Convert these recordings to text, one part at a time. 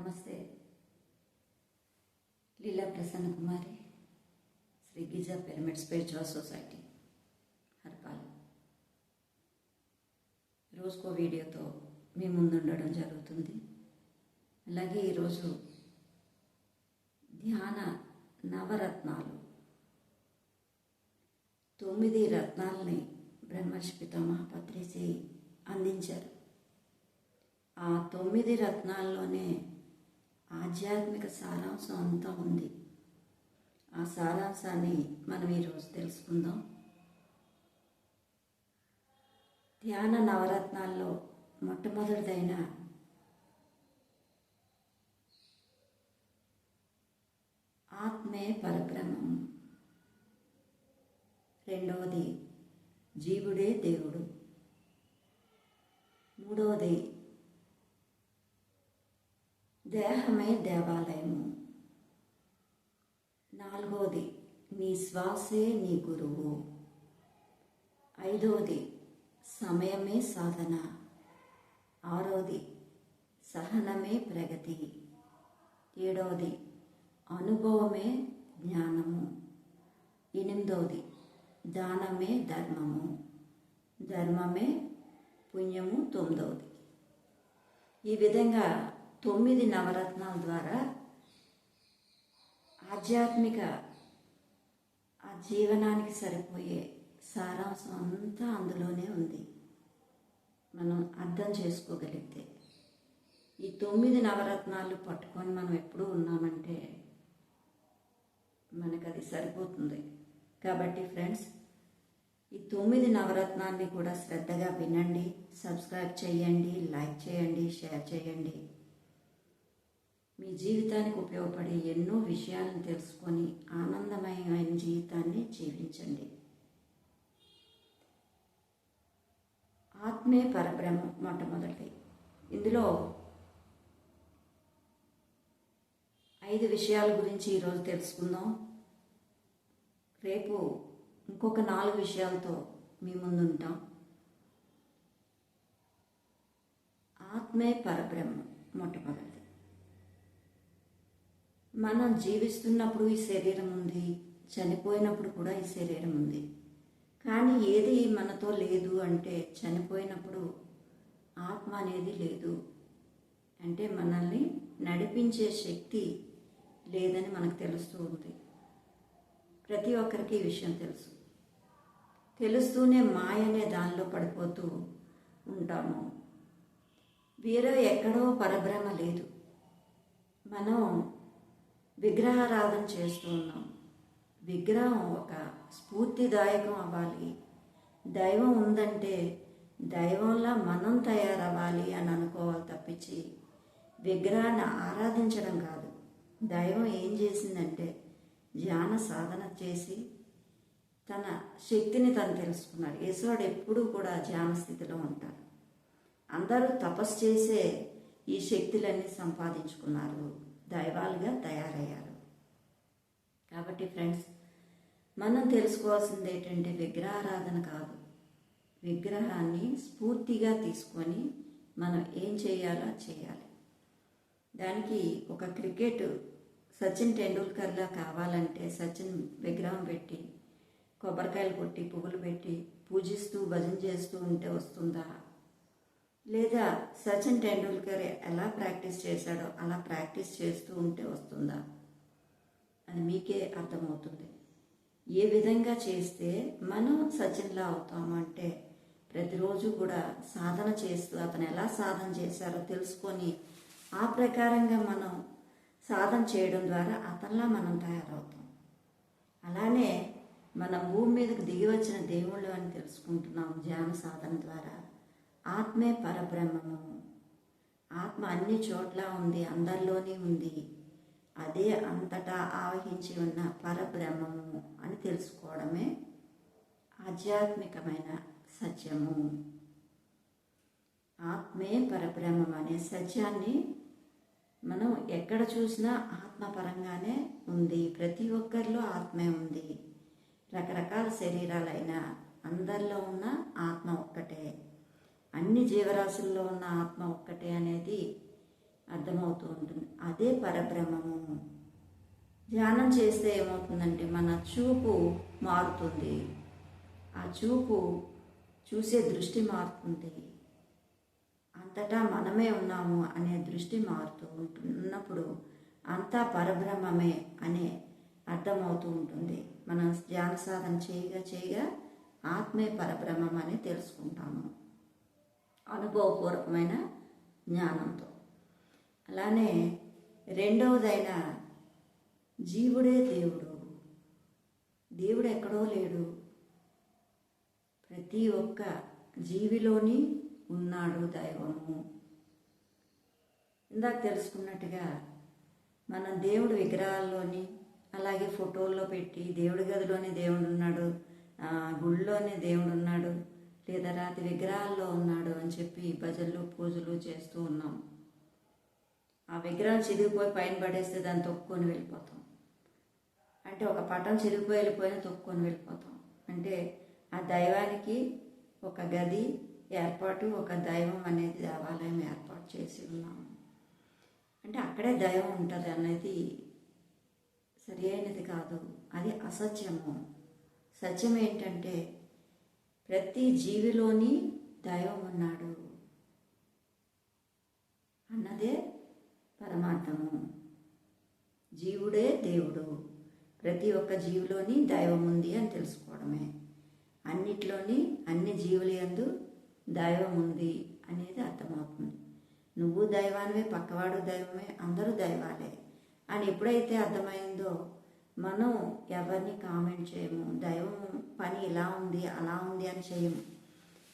నమస్తే. Leela Prasanna Kumari, Shri Giza pyramid spiritual society, Harpal. రోజుకో వీడియోతో మీ ముందుండడం జరుగుతుంది. అలాగే ఈరోజు ధ్యాన నవరత్నాలు 9 రత్నాలని బ్రహ్మర్షి పితామహ పత్రిజీ అందించారు. ఆ 9 రత్నాల్లోనే ఆధ్యాత్మిక సారాంశం అంతా ఉంది. ఆ సారాంశాన్ని మనం ఈరోజు తెలుసుకుందాం. ధ్యాన నవరత్నాల్లో మొట్టమొదటిదైన ఆత్మే పరబ్రహ్మం, రెండవది జీవుడే దేవుడు, మూడవది దేహమే దేవాలయము, నాలుగవది నీ శ్వాసే నీ గురువు, ఐదవది సమయమే సాధన, ఆరవది సహనమే ప్రగతి, ఏడవది అనుభవమే జ్ఞానము, ఎనిమిదవది దానమే ధర్మము, ధర్మమే పుణ్యము, తొమ్మిదవది. ఈ విధంగా 9 నవరత్నాల ద్వారా ఆధ్యాత్మిక ఆ జీవనానికి సరిపోయే సారాంశం అంతా అందులోనే ఉంది. మనం అర్థం చేసుకోగలిగితే ఈ 9 నవరత్నాలు పట్టుకొని మనం ఎప్పుడూ ఉన్నామంటే మనకు అది సరిపోతుంది. కాబట్టి ఫ్రెండ్స్, ఈ 9 నవరత్నాన్ని కూడా శ్రద్ధగా వినండి, సబ్స్క్రైబ్ చేయండి, లైక్ చేయండి, షేర్ చేయండి. మీ జీవితానికి ఉపయోగపడే ఎన్నో విషయాలను తెలుసుకొని ఆనందమయమైన జీవితాన్ని జీవించండి. ఆత్మే పరబ్రహ్మం మొట్టమొదటి. ఇందులో 5 విషయాల గురించి ఈరోజు తెలుసుకుందాం. రేపు ఇంకొక 4 విషయాలతో మీ ముందుంటాం. ఆత్మే పరబ్రహ్మం మొట్టమొదటి. మనం జీవిస్తున్నప్పుడు ఈ శరీరం ఉంది, చనిపోయినప్పుడు కూడా ఈ శరీరం ఉంది. కానీ ఏది మనతో లేదు అంటే చనిపోయినప్పుడు ఆత్మ అనేది లేదు. అంటే మనల్ని నడిపించే శక్తి లేదని మనకు తెలుస్తూ ఉంది. ప్రతి ఒక్కరికి ఈ విషయం తెలుసు. తెలుస్తూనే మాయ అనే దానిలో పడిపోతూ ఉంటాము. వేరే ఎక్కడో పరబ్రహ్మ లేదు. మనం విగ్రహారాధన చేస్తూ ఉన్నాం. విగ్రహం ఒక స్ఫూర్తిదాయకం అవ్వాలి. దైవం ఉందంటే దైవంలా మనం తయారవ్వాలి అని అనుకోవాలి తప్పించి విగ్రహాన్ని ఆరాధించడం కాదు. దైవం ఏం చేసిందంటే ధ్యాన సాధన చేసి తన శక్తిని తను తెలుసుకున్నాడు. ఈశ్వరుడు ఎప్పుడూ కూడా ధ్యాన స్థితిలో ఉంటాడు. అందరూ తపస్సు చేసే ఈ శక్తులన్నీ సంపాదించుకున్నారు, దైవాలుగా తయారయ్యారు. కాబట్టి ఫ్రెండ్స్, మనం తెలుసుకోవాల్సింది ఏంటంటే విగ్రహారాధన కాదు. విగ్రహాన్ని స్ఫూర్తిగా తీసుకొని మనం ఏం చేయాలో చేయాలి. దానికి ఒక క్రికెట్ సచిన్ టెండూల్కర్లా కావాలంటే సచిన్ విగ్రహం పెట్టి కొబ్బరికాయలు కొట్టి పువ్వులు పెట్టి పూజిస్తూ భజన చేస్తూ ఉంటే వస్తుందా? లేదా సచిన్ టెండూల్కర్ ఎలా ప్రాక్టీస్ చేశాడో అలా ప్రాక్టీస్ చేస్తూ ఉంటే వస్తుందా? అది మీకే అర్థమవుతుంది. ఏ విధంగా చేస్తే మనం సచిన్లా అవుతామంటే ప్రతిరోజు కూడా సాధన చేస్తూ అతను ఎలా సాధన చేశారో తెలుసుకొని ఆ ప్రకారంగా మనం సాధన చేయడం ద్వారా అతనిలా మనం తయారవుతాం. అలానే మన భూమి మీదకి దిగి వచ్చిన దేవుళ్ళు అని తెలుసుకుంటున్నాం ధ్యాన సాధన ద్వారా. ఆత్మే పరబ్రహ్మము. ఆత్మ అన్ని చోట్ల ఉంది, అందరిలోనే ఉంది. అదే అంతటా ఆవహించి ఉన్న పరబ్రహ్మము అని తెలుసుకోవడమే ఆధ్యాత్మికమైన సత్యము. ఆత్మే పరబ్రహ్మం అనే సత్యాన్ని మనం ఎక్కడ చూసినా ఆత్మపరంగానే ఉంది. ప్రతి ఒక్కరిలో ఆత్మే ఉంది. రకరకాల శరీరాలైన అందరిలో ఉన్న ఆత్మ ఒక్కటే. అన్ని జీవరాశుల్లో ఉన్న ఆత్మ ఒక్కటే అనేది అర్థమవుతూ ఉంటుంది. అదే పరబ్రహ్మము. ధ్యానం చేస్తే ఏమవుతుందంటే మన చూపు మారుతుంది. ఆ చూసే దృష్టి మారుతుంది. అంతటా మనమే ఉన్నాము అనే దృష్టి మారుతూ ఉన్నప్పుడు అంతా పరబ్రహ్మమే అనే అర్థమవుతూ ఉంటుంది. మనం ధ్యాన సాధన చేయగా ఆత్మే పరబ్రహ్మం అని తెలుసుకుంటాము అనుభవపూర్వకమైన జ్ఞానంతో. అలానే రెండవదైన జీవుడే దేవుడు. దేవుడు ఎక్కడో లేడు, ప్రతి ఒక్క జీవిలోని ఉన్నాడు దైవము. ఇందాక తెలుసుకున్నట్టుగా మనం దేవుడు విగ్రహాల్లోని అలాగే ఫోటోల్లో పెట్టి దేవుడి గదిలోనే దేవుడు ఉన్నాడు, గుళ్ళోనే దేవుడు ఉన్నాడు, లేదా రాతి విగ్రహాల్లో ఉన్నాడు అని చెప్పి భజనలు పూజలు చేస్తూ ఉన్నాం. ఆ విగ్రహం చిరిగిపోయి పైన పడేస్తే దాన్ని తొక్కుకొని వెళ్ళిపోతాం. అంటే ఒక పటం చిరిగిపోయి వెళ్ళిపోయినా తొక్కుకొని వెళ్ళిపోతాం. అంటే ఆ దైవానికి ఒక గది ఏర్పాటు, ఒక దైవం అనేది దేవాలయం ఏర్పాటు చేసి ఉన్నాము. అంటే అక్కడే దైవం ఉంటుంది అనేది సరి అయినది కాదు, అది అసత్యము. సత్యం ఏంటంటే ప్రతి జీవిలోని దైవం ఉన్నాడు అన్నదే పరమార్థము. జీవుడే దేవుడు, ప్రతి ఒక్క జీవిలోని దైవం ఉంది అని తెలుసుకోవడమే. అన్నిట్లోని అన్ని జీవుల యందు దైవం ఉంది అనేది అర్థమవుతుంది. నువ్వు దైవానివే, పక్కవాడు దైవమే, అందరూ దైవాలే అని ఎప్పుడైతే అర్థమైందో మనం ఎవరిని కామెంట్ చేయము. దైవం పని ఇలా ఉంది అలా ఉంది అని చేయము.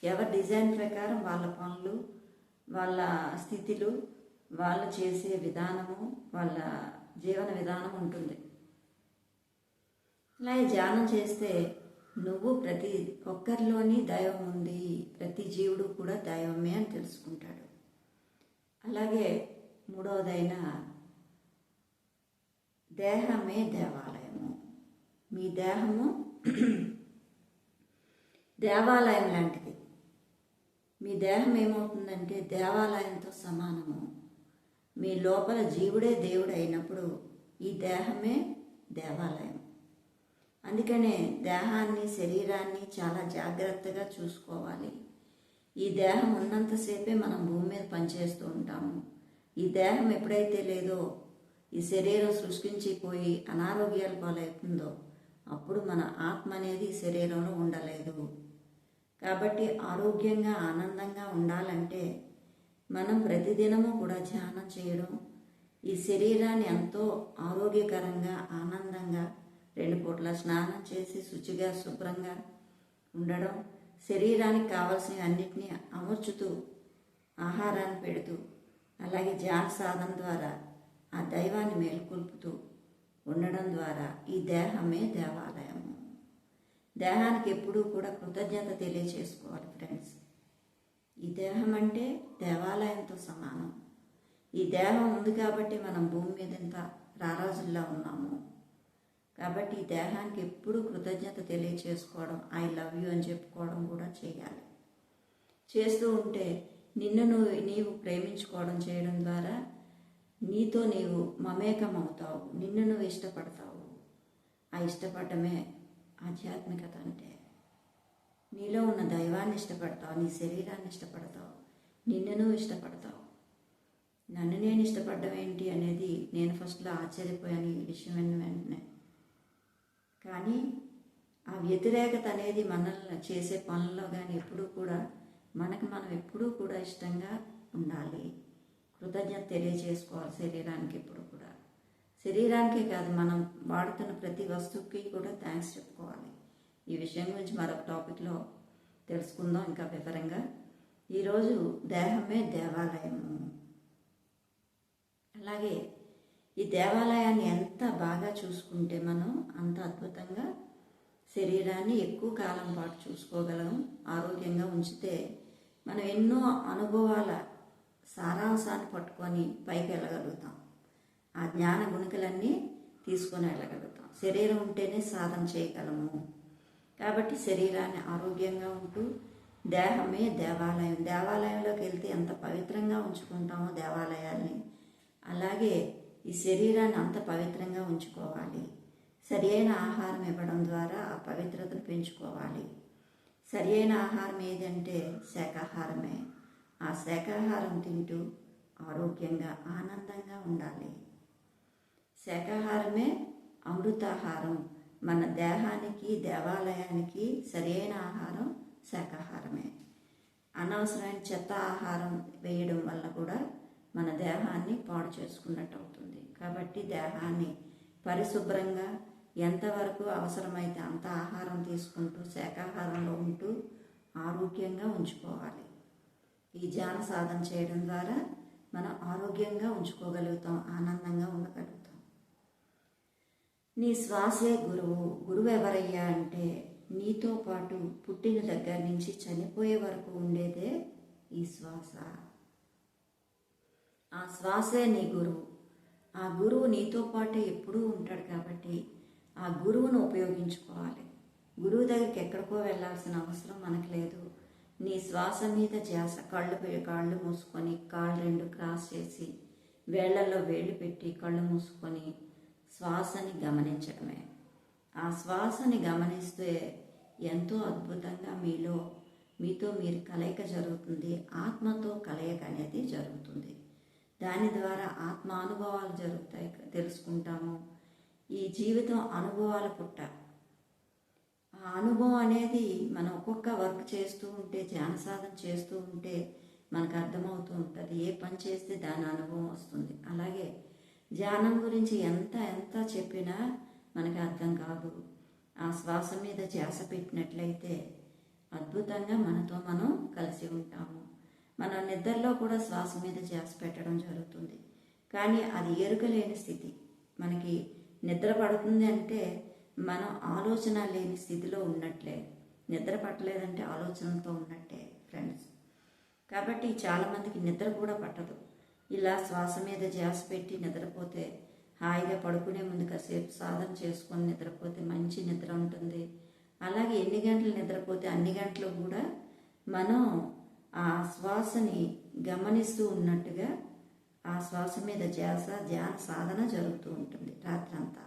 ఎవరి డిజైన్ ప్రకారం వాళ్ళ పనులు, వాళ్ళ స్థితిలు, వాళ్ళు చేసే విధానము, వాళ్ళ జీవన విధానం ఉంటుంది. అలాగే ధ్యానం చేస్తే నువ్వు ప్రతి ఒక్కరిలోని దైవం ఉంది, ప్రతి జీవుడు కూడా దైవమే అని తెలుసుకుంటాడు. అలాగే మూడవదైన దేహమే దేవాలయము. మీ దేహము దేవాలయం లాంటిది. మీ దేహం ఏమవుతుందంటే దేవాలయంతో సమానము. మీ లోపల జీవుడే దేవుడు అయినప్పుడు ఈ దేహమే దేవాలయం. అందుకనే దేహాన్ని, శరీరాన్ని చాలా జాగ్రత్తగా చూసుకోవాలి. ఈ దేహం ఉన్నంతసేపే మనం భూమి మీద పనిచేస్తూ ఉంటాము. ఈ దేహం ఎప్పుడైతే లేదో, ఈ శరీరం సృష్టించిపోయి అనారోగ్యాల పాలవుతుందో అప్పుడు మన ఆత్మ అనేది ఈ శరీరంలో ఉండలేదు. కాబట్టి ఆరోగ్యంగా ఆనందంగా ఉండాలంటే మనం ప్రతిదినము కూడా ధ్యానం చేయడం, ఈ శరీరాన్ని ఎంతో ఆరోగ్యకరంగా ఆనందంగా 2 పూట్ల స్నానం చేసి శుచిగా శుభ్రంగా ఉండడం, శరీరానికి కావలసిన అన్నిటినీ అమర్చుతూ ఆహారాన్ని పెడుతూ, అలాగే ధ్యాన సాధన ద్వారా ఆ దైవాన్ని మేల్కొల్పుతూ ఉండడం ద్వారా ఈ దేహమే దేవాలయము. దేహానికి ఎప్పుడూ కూడా కృతజ్ఞత తెలియచేసుకోవాలి ఫ్రెండ్స్. ఈ దేహం అంటే దేవాలయంతో సమానం. ఈ దేహం ఉంది కాబట్టి మనం భూమి మీద ఇంత రారాజుల్లా ఉన్నాము. కాబట్టి ఈ దేహానికి ఎప్పుడూ కృతజ్ఞత తెలియచేసుకోవడం, ఐ లవ్ యూ అని చెప్పుకోవడం కూడా చేయాలి. చేస్తూ ఉంటే నీవు ప్రేమించుకోవడం చేయడం ద్వారా నీతో నీవు మమేకం అవుతావు, నిన్ను నువ్వు ఇష్టపడతావు. ఆ ఇష్టపడమే ఆధ్యాత్మికత అంటే. నీలో ఉన్న దైవాన్ని ఇష్టపడతావు, నీ శరీరాన్ని ఇష్టపడతావు, నిన్ను నువ్వు ఇష్టపడతావు. నన్ను నేను ఇష్టపడడం ఏంటి అనేది నేను ఫస్ట్లో ఆశ్చర్యపోయాను ఈ విషయం విన్న వెంటనే. కానీ ఆ వ్యతిరేకత అనేది మనల్ని చేసే పనుల్లో కానీ ఎప్పుడూ కూడా మనం ఎప్పుడూ కూడా ఇష్టంగా ఉండాలి. కృతజ్ఞత తెలియజేసుకోవాలి శరీరానికి ఎప్పుడు కూడా. శరీరానికే కాదు, మనం వాడుతున్న ప్రతి వస్తువుకి కూడా థ్యాంక్స్ చెప్పుకోవాలి. ఈ విషయం గురించి మరొక టాపిక్లో తెలుసుకుందాం ఇంకా వివరంగా. ఈరోజు దేహమే దేవాలయము. అలాగే ఈ దేవాలయాన్ని ఎంత బాగా చూసుకుంటే మనం అంత అద్భుతంగా శరీరాన్ని ఎక్కువ కాలం పాటు చూసుకోగలం. ఆరోగ్యంగా ఉంచితే మనం ఎన్నో అనుభవాల సారాంశాన్ని పట్టుకొని పైకి వెళ్ళగలుగుతాం. ఆ జ్ఞాన గుణికలన్నీ తీసుకొని వెళ్ళగలుగుతాం. శరీరం ఉంటేనే సాధన చేయగలము. కాబట్టి శరీరాన్ని ఆరోగ్యంగా ఉంటూ దేహమే దేవాలయం. దేవాలయంలోకి వెళ్తే ఎంత పవిత్రంగా ఉంచుకుంటామో దేవాలయాల్ని అలాగే ఈ శరీరాన్ని అంత పవిత్రంగా ఉంచుకోవాలి. సరి అయిన ఆహారం ఇవ్వడం ద్వారా ఆ పవిత్రతను పెంచుకోవాలి. సరి అయిన ఆహారం ఏదంటే శాకాహారమే. ఆ శాకాహారం తింటూ ఆరోగ్యంగా ఆనందంగా ఉండాలి. శాకాహారమే అమృతాహారం. మన దేహానికి దేవాలయానికి సరి అయిన ఆహారం శాకాహారమే. అనవసరమైన చెత్త ఆహారం వేయడం వల్ల కూడా మన దేహాన్ని పాడు చేసుకున్నట్టు అవుతుంది. కాబట్టి దేహాన్ని పరిశుభ్రంగా ఎంతవరకు అవసరమైతే అంత ఆహారం తీసుకుంటూ శాకాహారంలో ఉంటూ ఆరోగ్యంగా ఉంచుకోవాలి. ఈ ధ్యాన సాధన చేయడం ద్వారా మనం ఆరోగ్యంగా ఉంచుకోగలుగుతాం, ఆనందంగా ఉండగలుగుతాం. నీ శ్వాసే గురువు. గురువు ఎవరయ్యా అంటే నీతో పాటు పుట్టిన దగ్గర నుంచి చనిపోయే వరకు ఉండేదే ఈ శ్వాస. ఆ శ్వాసే నీ గురువు. ఆ గురువు నీతో పాటు ఎప్పుడూ ఉంటాడు. కాబట్టి ఆ గురువును ఉపయోగించుకోవాలి. గురువు దగ్గరికి ఎక్కడికో వెళ్ళాల్సిన అవసరం మనకు లేదు. నీ శ్వాస మీద ధ్యాస. కాళ్ళు మూసుకొని కాళ్ళు రెండు క్రాస్ చేసి వేళ్లలో వేళ్ళు పెట్టి కళ్ళు మూసుకొని శ్వాసని గమనించడమే. ఆ శ్వాసని గమనిస్తే ఎంతో అద్భుతంగా మీతో మీరు కలయిక జరుగుతుంది. ఆత్మతో కలయిక అనేది జరుగుతుంది. దాని ద్వారా ఆత్మ అనుభవాలు జరుగుతాయి, తెలుసుకుంటాము. ఈ జీవితం అనుభవాల పుట్ట. ఆ అనుభవం అనేది మనం ఒక్కొక్క వర్క్ చేస్తూ ఉంటే, ధ్యాన సాధన చేస్తూ ఉంటే మనకు అర్థమవుతూ ఉంటుంది. ఏ పని చేస్తే దాని అనుభవం వస్తుంది. అలాగే ధ్యానం గురించి ఎంత చెప్పినా మనకి అర్థం కాదు. ఆ శ్వాస మీద ధ్యాస పెట్టినట్లయితే అద్భుతంగా మనతో మనం కలిసి ఉంటాము. మన నిద్రలో కూడా శ్వాస మీద ధ్యాస పెట్టడం జరుగుతుంది. కానీ అది ఎరుకలేని స్థితి. మనకి నిద్ర పడుతుంది అంటే మనం ఆలోచన లేని స్థితిలో ఉన్నట్లే. నిద్ర పట్టలేదంటే ఆలోచనతో ఉన్నట్టే ఫ్రెండ్స్. కాబట్టి చాలామందికి నిద్ర కూడా పట్టదు. ఇలా శ్వాస మీద ధ్యాస పెట్టి నిద్రపోతే, హాయిగా పడుకునే ముందు కాసేపు సాధన చేసుకొని నిద్రపోతే మంచి నిద్ర ఉంటుంది. అలాగే ఎన్ని గంటలు నిద్రపోతే అన్ని గంటలు కూడా మనం ఆ శ్వాసని గమనిస్తూ ఉన్నట్టుగా ఆ శ్వాస మీద ధ్యాన సాధన జరుగుతూ ఉంటుంది రాత్రంతా.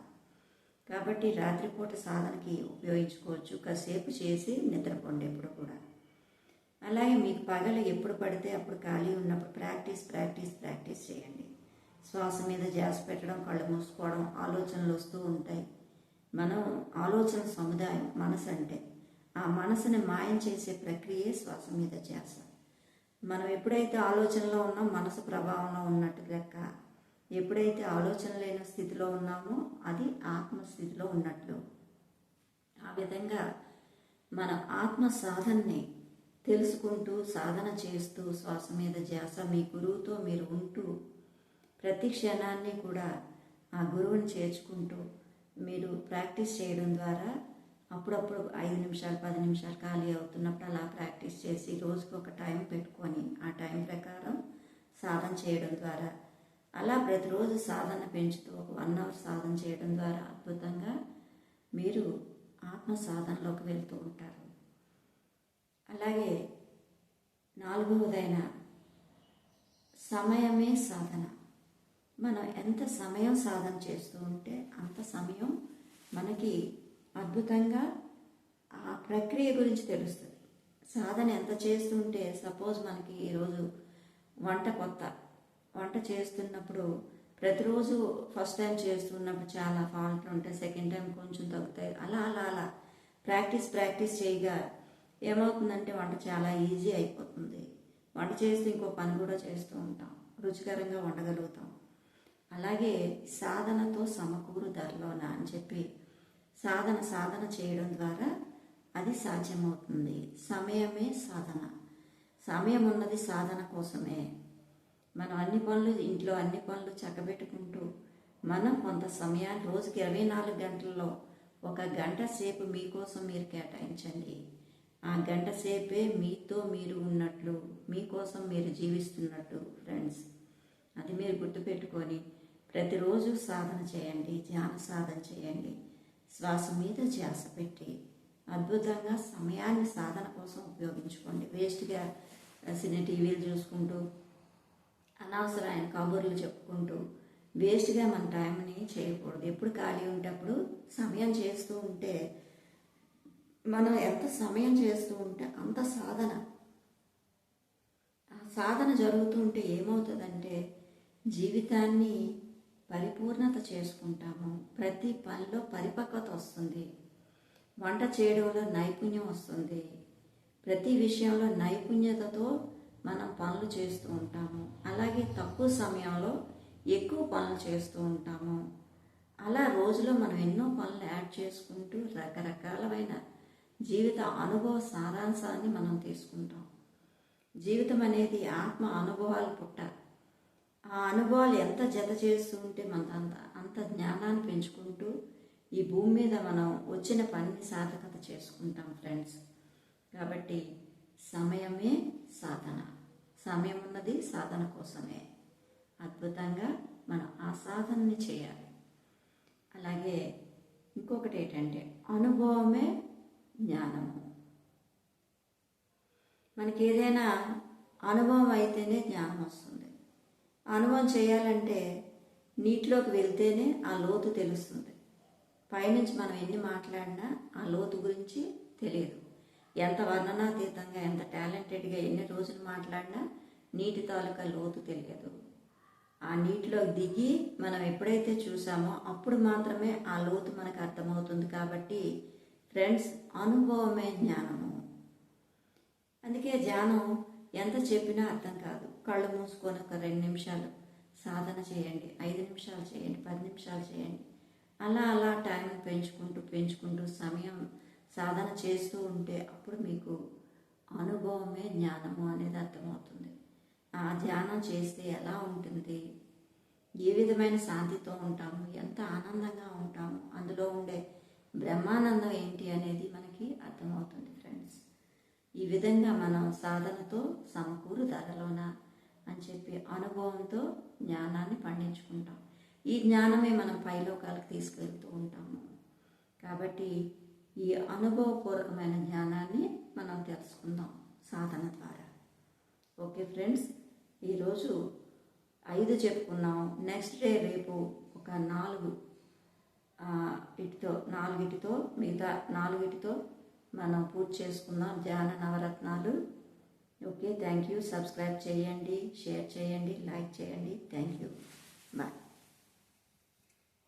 కాబట్టి రాత్రిపూట సాధనకి ఉపయోగించుకోవచ్చు. కాసేపు చేసి నిద్రపోండి ఎప్పుడు కూడా. అలాగే మీకు పగలు ఎప్పుడు పడితే అప్పుడు ఖాళీ ఉన్నప్పుడు ప్రాక్టీస్ చేయండి. శ్వాస మీద ధ్యాస పెట్టడం, కళ్ళు మూసుకోవడం, ఆలోచనలు వస్తూ ఉంటాయి. మనం ఆలోచన సముదాయం మనసు అంటే. ఆ మనసుని మాయం చేసే ప్రక్రియే శ్వాస మీద ధ్యాస. మనం ఎప్పుడైతే ఆలోచనలో ఉన్నామో మనసు ప్రభావంలో ఉన్నట్టు లెక్క. ఎప్పుడైతే ఆలోచన లేని స్థితిలో ఉన్నామో అది ఆత్మస్థితిలో ఉన్నట్లు. ఆ విధంగా మన ఆత్మ సాధనని తెలుసుకుంటూ సాధన చేస్తూ శ్వాస మీద ధ్యాస మీ గురువుతో మీరు ఉంటూ ప్రతి క్షణాన్ని కూడా ఆ గురువుని చేర్చుకుంటూ మీరు ప్రాక్టీస్ చేయడం ద్వారా అప్పుడప్పుడు 5 నిమిషాలు 10 నిమిషాలు ఖాళీ అవుతున్నప్పుడు అలా ప్రాక్టీస్ చేసి రోజుకు ఒక టైం పెట్టుకొని ఆ టైం ప్రకారం సాధన చేయడం ద్వారా అలా ప్రతిరోజు సాధన పెంచుతూ ఒక 1 అవర్ సాధన చేయడం ద్వారా అద్భుతంగా మీరు ఆత్మ సాధనలోకి వెళ్తూ ఉంటారు. అలాగే 4వదైన సమయమే సాధన. మనం ఎంత సమయం సాధన చేస్తూ ఉంటే అంత సమయం మనకి అద్భుతంగా ఆ ప్రక్రియ గురించి తెలుస్తుంది. సాధన ఎంత చేస్తుంటే సపోజ్ మనకి ఈరోజు వంట చేస్తున్నప్పుడు ప్రతిరోజు ఫస్ట్ టైం చేస్తున్నప్పుడు చాలా ఫాల్ట్లు ఉంటాయి, సెకండ్ టైం కొంచెం తగ్గుతాయి. అలా ప్రాక్టీస్ చేయగా ఏమవుతుందంటే వంట చాలా ఈజీ అయిపోతుంది. వంట చేస్తే ఇంకో పని కూడా చేస్తూ ఉంటాం, రుచికరంగా వండగలుగుతాం. అలాగే సాధనతో సమకూరు ధరలోన అని చెప్పి సాధన చేయడం ద్వారా అది సాధ్యమవుతుంది. సమయమే సాధన. సమయం ఉన్నది సాధన కోసమే. మనం ఇంట్లో అన్ని పనులు చక్కబెట్టుకుంటూ మనం కొంత సమయాన్ని రోజుకి 24 గంటల్లో 1 గంట సేపు మీకోసం మీరు కేటాయించండి. ఆ గంట సేపే మీతో మీరు ఉన్నట్లు, మీకోసం మీరు జీవిస్తున్నట్టు ఫ్రెండ్స్. అది మీరు గుర్తుపెట్టుకొని ప్రతిరోజు సాధన చేయండి, ధ్యాన సాధన చేయండి. శ్వాస మీద ధ్యాస పెట్టి అద్భుతంగా సమయాన్ని సాధన కోసం ఉపయోగించుకోండి. వేస్ట్గా సినీ టీవీలు చూసుకుంటూ అనవసరమైన కబుర్లు చెప్పుకుంటూ వేస్ట్గా మన టైంని చేయకూడదు. ఎప్పుడు ఖాళీ ఉంటే అప్పుడు సమయం చేస్తూ ఉంటే, మనం ఎంత సమయం చేస్తూ ఉంటే అంత సాధన, ఆ సాధన జరుగుతూ ఉంటే ఏమవుతుందంటే జీవితాన్ని పరిపూర్ణత చేసుకుంటాము. ప్రతి పనిలో పరిపక్వత వస్తుంది. వంట చేయడంలో నైపుణ్యం వస్తుంది. ప్రతి విషయంలో నైపుణ్యతతో మనం పనులు చేస్తూ ఉంటాము. అలాగే తక్కువ సమయంలో ఎక్కువ పనులు చేస్తూ ఉంటాము. అలా రోజులో మనం ఎన్నో పనులు యాడ్ చేసుకుంటూ రకరకాలమైన జీవిత అనుభవ సారాంశాన్ని మనం తీసుకుంటాం. జీవితం అనేది ఆత్మ అనుభవాలు పుట్ట. ఆ అనుభవాలు ఎంత జత చేస్తూ ఉంటే మనకు అంత జ్ఞానాన్ని పెంచుకుంటూ ఈ భూమి మీద మనం వచ్చిన పనిని సార్థకత చేసుకుంటాం ఫ్రెండ్స్. కాబట్టి సమయమే సాధన. సమయం ఉన్నది సాధన కోసమే. అద్భుతంగా మనం ఆ సాధనని చేయాలి. అలాగే ఇంకొకటి ఏంటంటే అనుభవమే జ్ఞానము. మనకి ఏదైనా అనుభవం అయితేనే జ్ఞానం వస్తుంది. అనుభవం చేయాలంటే నీటిలోకి వెళ్తేనే ఆ లోతు తెలుస్తుంది. పైనుంచి మనం ఎన్ని మాట్లాడినా ఆ లోతు గురించి తెలియదు. ఎంత వర్ణనాతీతంగా, ఎంత టాలెంటెడ్గా ఎన్ని రోజులు మాట్లాడినా నీటి తాలూకా లోతు తెలియదు. ఆ నీటిలో దిగి మనం ఎప్పుడైతే చూసామో అప్పుడు మాత్రమే ఆ లోతు మనకు అర్థమవుతుంది. కాబట్టి ఫ్రెండ్స్, అనుభవమే జ్ఞానము. అందుకే ధ్యానం ఎంత చెప్పినా అర్థం కాదు. కళ్ళు మూసుకొని ఒక 2 నిమిషాలు సాధన చేయండి, 5 నిమిషాలు చేయండి, 10 నిమిషాలు చేయండి. అలా టైం పెంచుకుంటూ సమయం సాధన చేస్తూ ఉంటే అప్పుడు మీకు అనుభవమే జ్ఞానము అనేది అర్థమవుతుంది. ఆ ధ్యానం చేస్తే ఎలా ఉంటుంది, ఏ విధమైన శాంతితో ఉంటాము, ఎంత ఆనందంగా ఉంటాము, అందులో ఉండే బ్రహ్మానందం ఏంటి అనేది మనకి అర్థమవుతుంది ఫ్రెండ్స్. ఈ విధంగా మనం సాధనతో సమకూరు ధరలోన అని చెప్పి అనుభవంతో జ్ఞానాన్ని పండించుకుంటాం. ఈ జ్ఞానమే మనం పైలోకాలకు తీసుకెళ్తూ ఉంటాము. కాబట్టి ఈ అనుభవపూర్వకమైన జ్ఞానాన్ని మనం తెలుసుకుందాం సాధన ద్వారా. ఓకే ఫ్రెండ్స్, ఈరోజు 5 చెప్పుకున్నాం. నెక్స్ట్ డే రేపు ఒక 4 మిగతా 4 మనం పూర్తి చేసుకుందాం ధ్యాన నవరత్నాలు. Okay, thank you. సబ్స్క్రైబ్ చేయండి, షేర్ చేయండి, లైక్ చేయండి. Thank you. బాయ్.